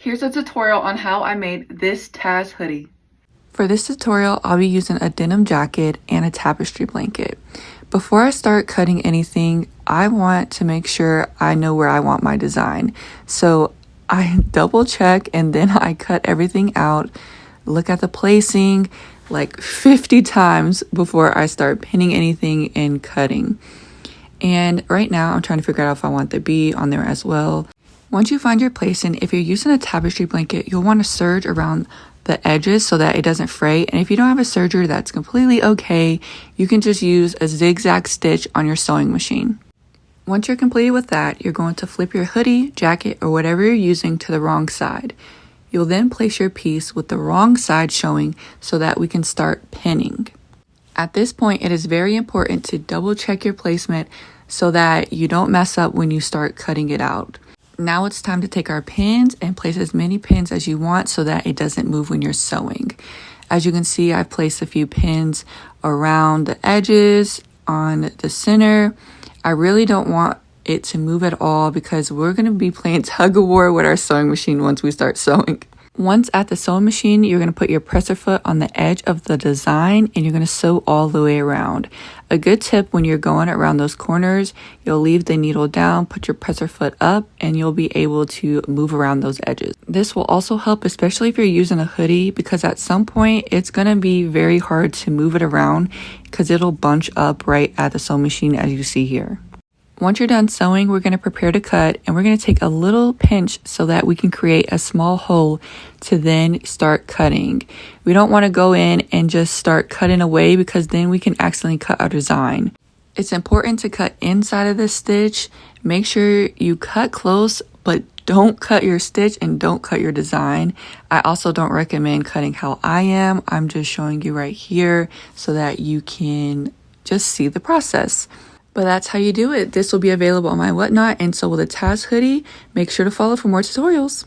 Here's a tutorial on how I made this Taz hoodie. For this tutorial, I'll be using a denim jacket and a tapestry blanket. Before I start cutting anything, I want to make sure I know where I want my design. So I double check and then I cut everything out, look at the placing like 50 times before I start pinning anything and cutting. And right now I'm trying to figure out if I want the bee on there as well. Once you find your placing, if you're using a tapestry blanket, you'll want to serge around the edges so that it doesn't fray. And if you don't have a serger, that's completely okay. You can just use a zigzag stitch on your sewing machine. Once you're completed with that, you're going to flip your hoodie, jacket, or whatever you're using to the wrong side. You'll then place your piece with the wrong side showing so that we can start pinning. At this point, it is very important to double check your placement so that you don't mess up when you start cutting it out. Now it's time to take our pins and place as many pins as you want so that it doesn't move when you're sewing. As you can see, I've placed a few pins around the edges, on the center. I really don't want it to move at all because we're going to be playing tug of war with our sewing machine once we start sewing. Once at the sewing machine, you're going to put your presser foot on the edge of the design and you're going to sew all the way around. A good tip when you're going around those corners, you'll leave the needle down, put your presser foot up, and you'll be able to move around those edges. This will also help, especially if you're using a hoodie, because at some point it's going to be very hard to move it around because it'll bunch up right at the sewing machine as you see here. Once you're done sewing, we're going to prepare to cut and we're going to take a little pinch so that we can create a small hole to then start cutting. We don't want to go in and just start cutting away because then we can accidentally cut our design. It's important to cut inside of the stitch. Make sure you cut close, but don't cut your stitch and don't cut your design. I also don't recommend cutting how I am. I'm just showing you right here so that you can just see the process. But that's how you do it. This will be available on my Whatnot and so will the Taz hoodie. Make sure to follow for more tutorials.